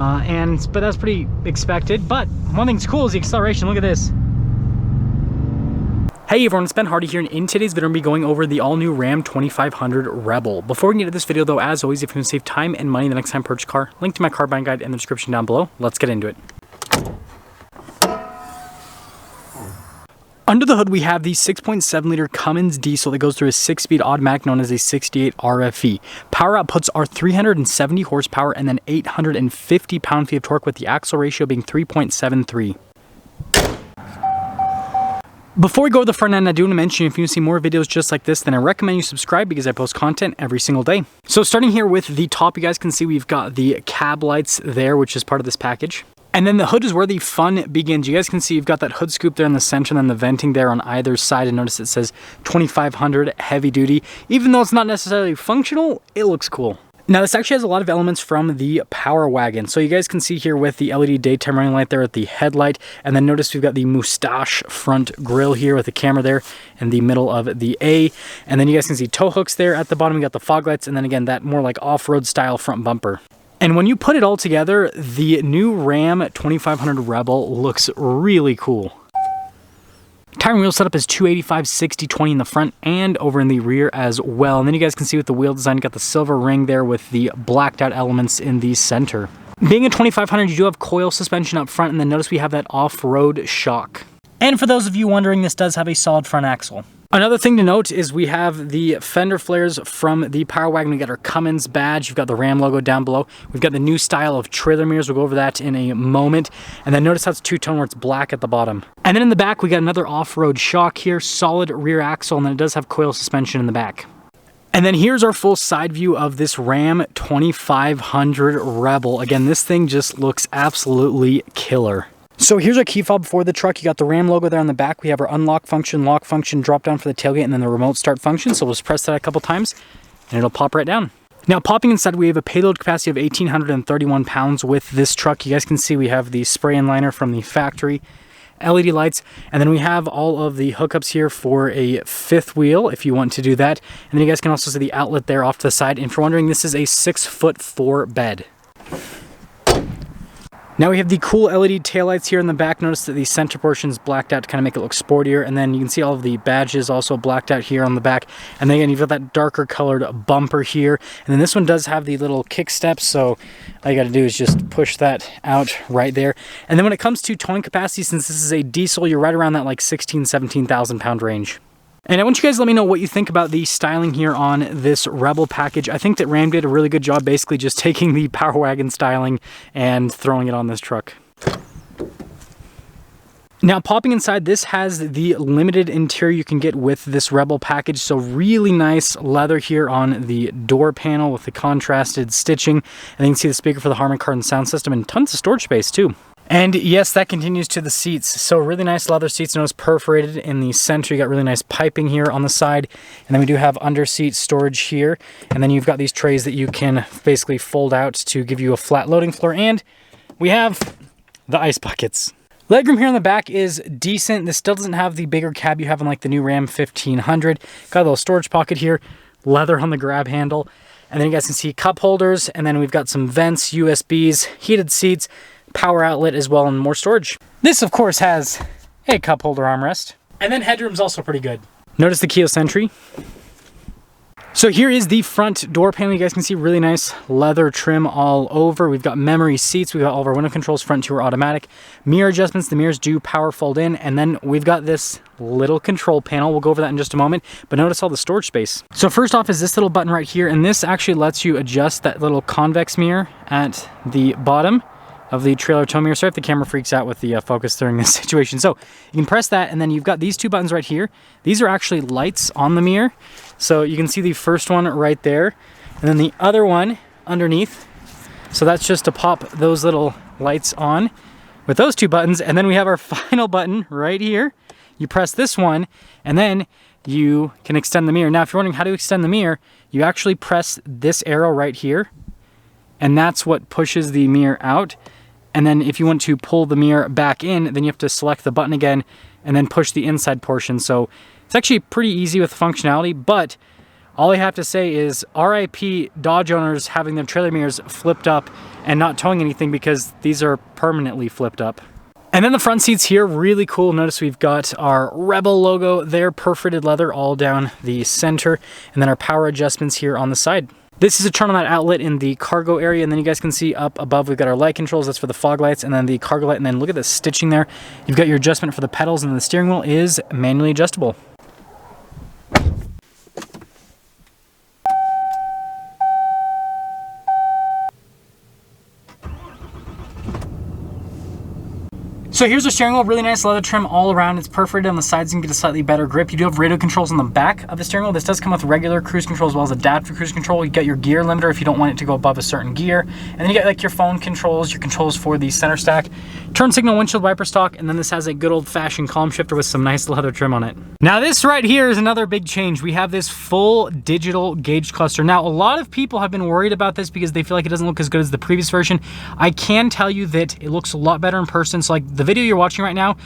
But that's pretty expected. But one thing's cool is the acceleration. Look at this. Hey everyone, it's Ben Hardy here, and in today's video, I'm going to be going over the all-new Ram 2500 Rebel. Before we get into this video though, as always, if you want to save time and money the next time you purchase a car, link to my car buying guide in the description down below. Let's get into it. Under the hood, we have the 6.7 liter Cummins diesel that goes through a 6-speed automatic known as a 68 RFE. Power outputs are 370 horsepower and then 850 pound-feet of torque, with the axle ratio being 3.73. Before we go to the front end, I do want to mention, if you want to see more videos just like this, then I recommend you subscribe because I post content every single day. So starting here with the top, you guys can see we've got the cab lights there, which is part of this package. And then the hood is where the fun begins. You guys can see you've got that hood scoop there in the center and then the venting there on either side. And notice it says 2500 heavy duty. Even though it's not necessarily functional, it looks cool. Now this actually has a lot of elements from the Power Wagon. So you guys can see here with the LED daytime running light there at the headlight. And then notice we've got the Moustache front grille here with the camera there in the middle of the A. And then you guys can see tow hooks there at the bottom. We got the fog lights, and then again, that more like off-road style front bumper. And when you put it all together, the new Ram 2500 Rebel looks really cool. Tire and wheel setup is 285/60/20 in the front and over in the rear as well. And then you guys can see with the wheel design, you got the silver ring there with the blacked out elements in the center. Being a 2500, you do have coil suspension up front, and then notice we have that off-road shock. And for those of you wondering, this does have a solid front axle. Another thing to note is we have the fender flares from the Power Wagon. We got our Cummins badge. You've got the Ram logo down below. We've got the new style of trailer mirrors. We'll go over that in a moment. And then notice how it's two-tone where it's black at the bottom. And then in the back, we got another off-road shock here, solid rear axle, and then it does have coil suspension in the back. And then here's our full side view of this Ram 2500 Rebel. Again, this thing just looks absolutely killer. So here's our key fob for the truck. You got the Ram logo there on the back. We have our unlock function, lock function, drop down for the tailgate, and then the remote start function. So we'll just press that a couple times and it'll pop right down. Now popping inside, we have a payload capacity of 1,831 pounds with this truck. You guys can see we have the spray and liner from the factory, LED lights, and then we have all of the hookups here for a fifth wheel if you want to do that. And then you guys can also see the outlet there off to the side. And if you're wondering, this is a 6'4" bed. Now we have the cool LED taillights here in the back. Notice that the center portion is blacked out to kind of make it look sportier. And then you can see all of the badges also blacked out here on the back. And then again, you've got that darker colored bumper here. And then this one does have the little kick steps. So all you got to do is just push that out right there. And then when it comes to towing capacity, since this is a diesel, you're right around that like 16,000, 17,000 pound range. And I want you guys to let me know what you think about the styling here on this Rebel package. I think that Ram did a really good job basically just taking the Power Wagon styling and throwing it on this truck. Now popping inside, this has the limited interior you can get with this Rebel package. So really nice leather here on the door panel with the contrasted stitching. And you can see the speaker for the Harman Kardon sound system and tons of storage space too. And yes, that continues to the seats. So really nice leather seats, notice perforated in the center. You got really nice piping here on the side. And then we do have under seat storage here. And then you've got these trays that you can basically fold out to give you a flat loading floor. And we have the ice buckets. Legroom here in the back is decent. This still doesn't have the bigger cab you have in like the new Ram 1500. Got a little storage pocket here, leather on the grab handle. And then you guys can see cup holders. And then we've got some vents, USBs, heated seats, power outlet as well, and more storage. This of course has a cup holder armrest, and then headroom's also pretty good. Notice the keyless entry. So here is the front door panel. You guys can see really nice leather trim all over. We've got memory seats. We've got all of our window controls, front two are automatic. Mirror adjustments, the mirrors do power fold in, and then we've got this little control panel. We'll go over that in just a moment, but notice all the storage space. So first off is this little button right here, and this actually lets you adjust that little convex mirror at the bottom of the trailer tow mirror. Sorry if the camera freaks out with the focus during this situation. So you can press that, and then you've got these two buttons right here. These are actually lights on the mirror. So you can see the first one right there, and then the other one underneath. So that's just to pop those little lights on with those two buttons. And then we have our final button right here. You press this one, and then you can extend the mirror. Now, if you're wondering how to extend the mirror, you actually press this arrow right here, and that's what pushes the mirror out. And then if you want to pull the mirror back in, then you have to select the button again and then push the inside portion. So it's actually pretty easy with functionality, but all I have to say is RIP Dodge owners having their trailer mirrors flipped up and not towing anything, because these are permanently flipped up. And then the front seats here, really cool. Notice we've got our Rebel logo there, perforated leather all down the center, and then our power adjustments here on the side. This is a turn on that outlet in the cargo area, and then you guys can see up above we've got our light controls. That's for the fog lights, and then the cargo light, and then look at the stitching there. You've got your adjustment for the pedals, and the steering wheel is manually adjustable. So here's the steering wheel, really nice leather trim all around. It's perforated on the sides and get a slightly better grip. You do have radio controls on the back of the steering wheel. This does come with regular cruise control as well as adaptive cruise control. You got your gear limiter if you don't want it to go above a certain gear. And then you got like your phone controls, your controls for the center stack, turn signal, windshield wiper stock, and then this has a good old fashioned column shifter with some nice leather trim on it. Now this right here is another big change. We have this full digital gauge cluster. Now a lot of people have been worried about this because they feel like it doesn't look as good as the previous version. I can tell you that it looks a lot better in person. So like the video you're watching right now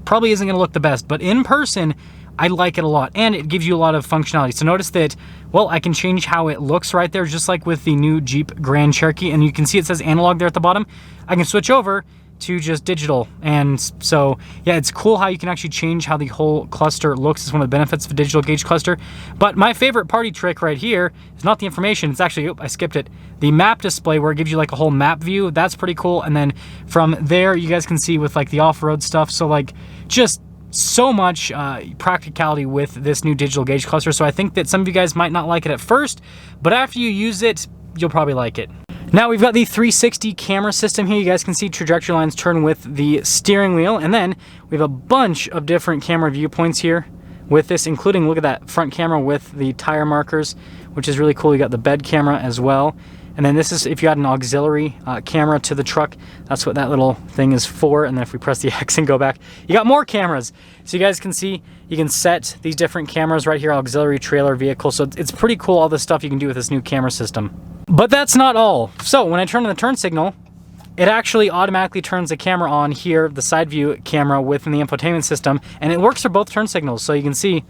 probably isn't gonna look the best, but in person, I like it a lot, and it gives you a lot of functionality. So notice that, well, I can change how it looks right there, just like with the new Jeep Grand Cherokee, and you can see it says analog there at the bottom. I can switch over to just digital, and so yeah, it's cool how you can actually change how the whole cluster looks. It's one of the benefits of a digital gauge cluster. But my favorite party trick right here is not the information, it's actually, I skipped it, the map display where it gives you like a whole map view. That's pretty cool. And then from there you guys can see with like the off-road stuff, so like just so much practicality with this new digital gauge cluster. So I think that some of you guys might not like it at first, but after you use it, you'll probably like it. Now we've got the 360 camera system here. You guys can see trajectory lines turn with the steering wheel, and then we have a bunch of different camera viewpoints here with this, including, look at that front camera with the tire markers, which is really cool. You got the bed camera as well. And then this is if you had an auxiliary camera to the truck, that's what that little thing is for. And then if we press the X and go back, you got more cameras. So you guys can see, you can set these different cameras right here, auxiliary, trailer, vehicle. So it's pretty cool, all the stuff you can do with this new camera system. But that's not all. So when I turn on the turn signal, it actually automatically turns the camera on here, the side view camera within the infotainment system, and it works for both turn signals. So you can see,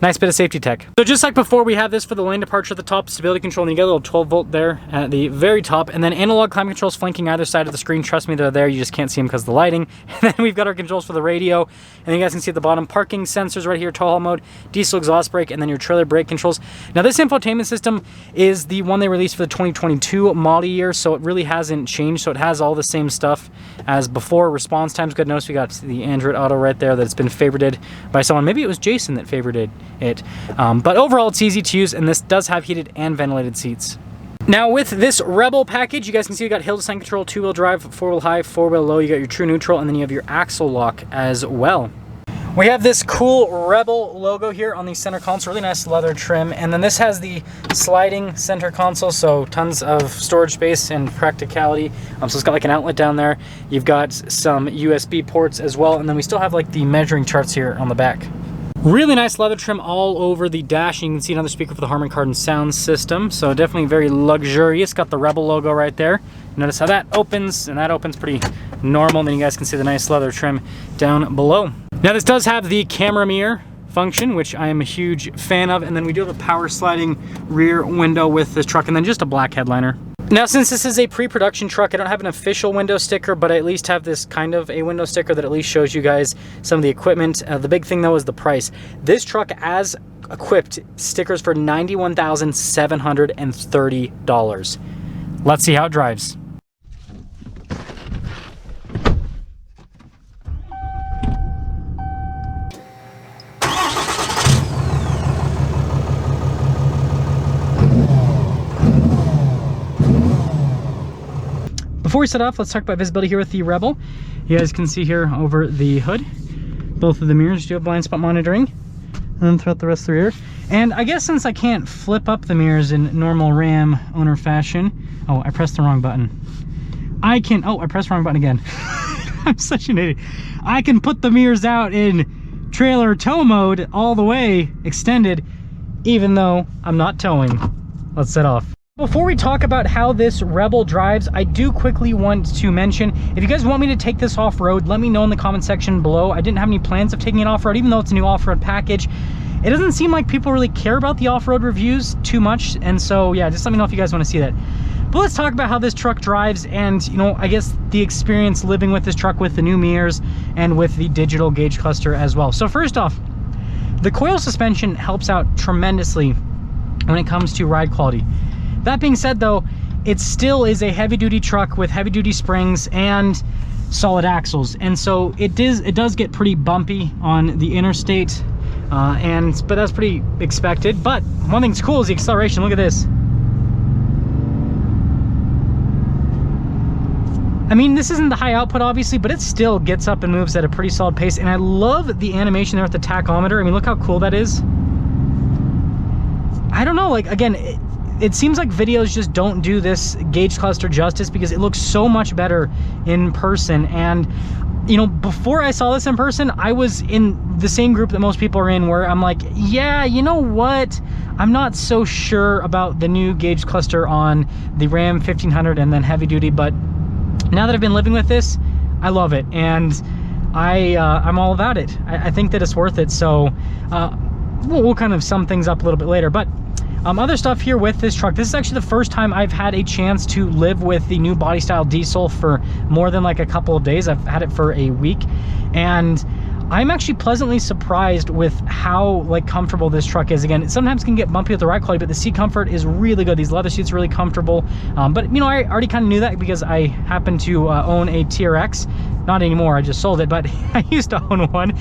nice bit of safety tech. So just like before, we have this for the lane departure at the top, stability control, and you get a little 12 volt there at the very top, and then analog climate controls flanking either side of the screen. Trust me, they're there, you just can't see them because of the lighting. And then we've got our controls for the radio, and then you guys can see at the bottom, parking sensors right here, tow haul mode, diesel exhaust brake, and then your trailer brake controls. Now this infotainment system is the one they released for the 2022 model year, so it really hasn't changed, so it has all the same stuff as before. Response time's good. Notice we got the Android Auto right there that's been favorited by someone. Maybe it was Jason that favorited it. But overall it's easy to use, and this does have heated and ventilated seats. Now with this Rebel package, you guys can see you got hill descent control, 2-wheel drive, 4-wheel high, 4-wheel low, you got your true neutral, and then you have your axle lock as well. We have this cool Rebel logo here on the center console, really nice leather trim, and then this has the sliding center console, so tons of storage space and practicality. So it's got like an outlet down there. You've got some USB ports as well, and then we still have like the measuring charts here on the back. Really nice leather trim all over the dash. You can see another speaker for the Harman Kardon sound system, so definitely very luxurious. Got the Rebel logo right there. Notice how that opens, and that opens pretty normal. And then you guys can see the nice leather trim down below. Now this does have the camera mirror function, which I am a huge fan of, and then we do have a power sliding rear window with this truck, and then just a black headliner. Now since this is a pre-production truck, I don't have an official window sticker, but I at least have this kind of a window sticker that at least shows you guys some of the equipment. The big thing though is the price. This truck as equipped stickers for $91,730. Let's see how it drives. Before we set off, let's talk about visibility here with the Rebel. You guys can see here over the hood, both of the mirrors do have blind spot monitoring, and then throughout the rest of the rear. And I guess since I can't flip up the mirrors in normal Ram owner fashion, oh, I pressed the wrong button. I pressed the wrong button again. I'm such an idiot. I can put the mirrors out in trailer tow mode all the way extended, even though I'm not towing. Let's set off. Before we talk about how this Rebel drives, I do quickly want to mention, if you guys want me to take this off-road, let me know in the comment section below. I didn't have any plans of taking it off-road, even though it's a new off-road package. it doesn't seem like people really care about the off-road reviews too much. And so yeah, just let me know if you guys want to see that. But let's talk about how this truck drives and, you know, I guess the experience living with this truck with the new mirrors and with the digital gauge cluster as well. So first off, the coil suspension helps out tremendously when it comes to ride quality. That being said though, it still is a heavy duty truck with heavy duty springs and solid axles. And so it does get pretty bumpy on the interstate, but that's pretty expected. But one thing's cool is the acceleration. Look at this. I mean, this isn't the high output obviously, but it still gets up and moves at a pretty solid pace. And I love the animation there with the tachometer. I mean, look how cool that is. I don't know, like, again, it seems like videos just don't do this gauge cluster justice because it looks so much better in person. And, you know, before I saw this in person, I was in the same group that most people are in, where I'm like, yeah, you know what? I'm not so sure about the new gauge cluster on the Ram 1500 and then heavy duty, but now that I've been living with this, I love it, and I'm all about it. I think that it's worth it. So we'll kind of sum things up a little bit later, but other stuff here with this truck. This is actually the first time I've had a chance to live with the new body style diesel for more than like a couple of days. I've had it for a week, and I'm actually pleasantly surprised with how like comfortable this truck is. Again, it sometimes can get bumpy with the ride quality, but the seat comfort is really good. These leather seats are really comfortable. But you know, I already kind of knew that because I happen to own a TRX. Not anymore, I just sold it, but I used to own one.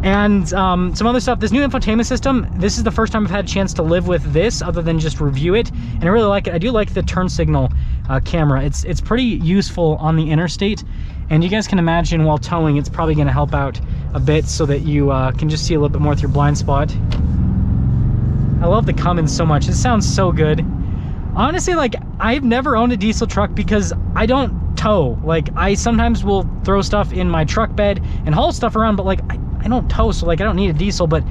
And some other stuff, this new infotainment system, this is the first time I've had a chance to live with this other than just review it. And I really like it. I do like the turn signal camera. It's pretty useful on the interstate. And you guys can imagine while towing, it's probably gonna help out a bit so that you can just see a little bit more with your blind spot. I love the Cummins so much. It sounds so good. Honestly, like, I've never owned a diesel truck because I don't tow. Like, I sometimes will throw stuff in my truck bed and haul stuff around, but like, I don't tow, so like, I don't need a diesel. But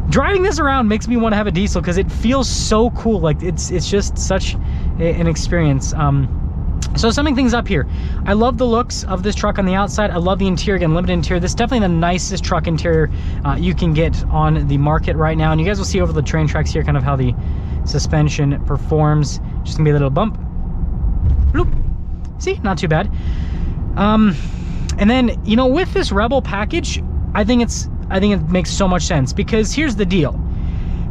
driving this around makes me want to have a diesel because it feels so cool. Like, it's just such an experience. So summing things up here, I love the looks of this truck on the outside. I love the interior. Again, limited interior. This is definitely the nicest truck interior you can get on the market right now. And you guys will see over the train tracks here kind of how the suspension performs. Just gonna be a little bump. Bloop. See, not too bad. And then, you know, with this Rebel package, I think it makes so much sense because here's the deal.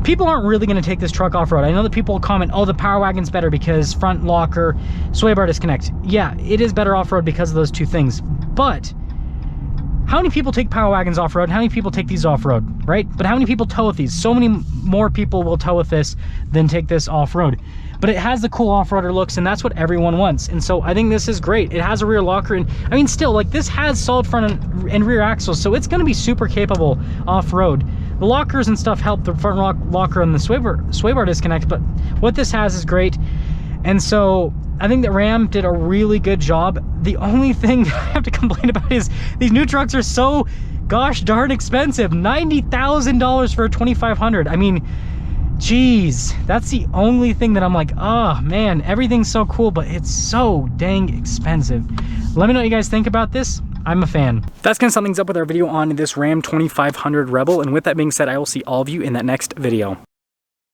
People aren't really going to take this truck off-road. I know that people comment, oh, the Power Wagon's better because front locker, sway bar disconnect. Yeah, it is better off-road because of those two things. But how many people take Power Wagons off-road? How many people take these off-road, right? But how many people tow with these? So many more people will tow with this than take this off-road. But it has the cool off-roader looks, and that's what everyone wants. And so I think this is great. It has a rear locker, and I mean, still, like, this has solid front and rear axles, so it's going to be super capable off-road. The lockers and stuff help the front locker and the sway bar disconnect, but what this has is great. And so I think that Ram did a really good job. The only thing I have to complain about is these new trucks are so gosh darn expensive. $90,000 for a 2500. I mean, geez, that's the only thing that I'm like, oh man, everything's so cool, but it's so dang expensive. Let me know what you guys think about this. I'm a fan. That's gonna sum things up with our video on this Ram 2500 Rebel. And with that being said, I will see all of you in that next video.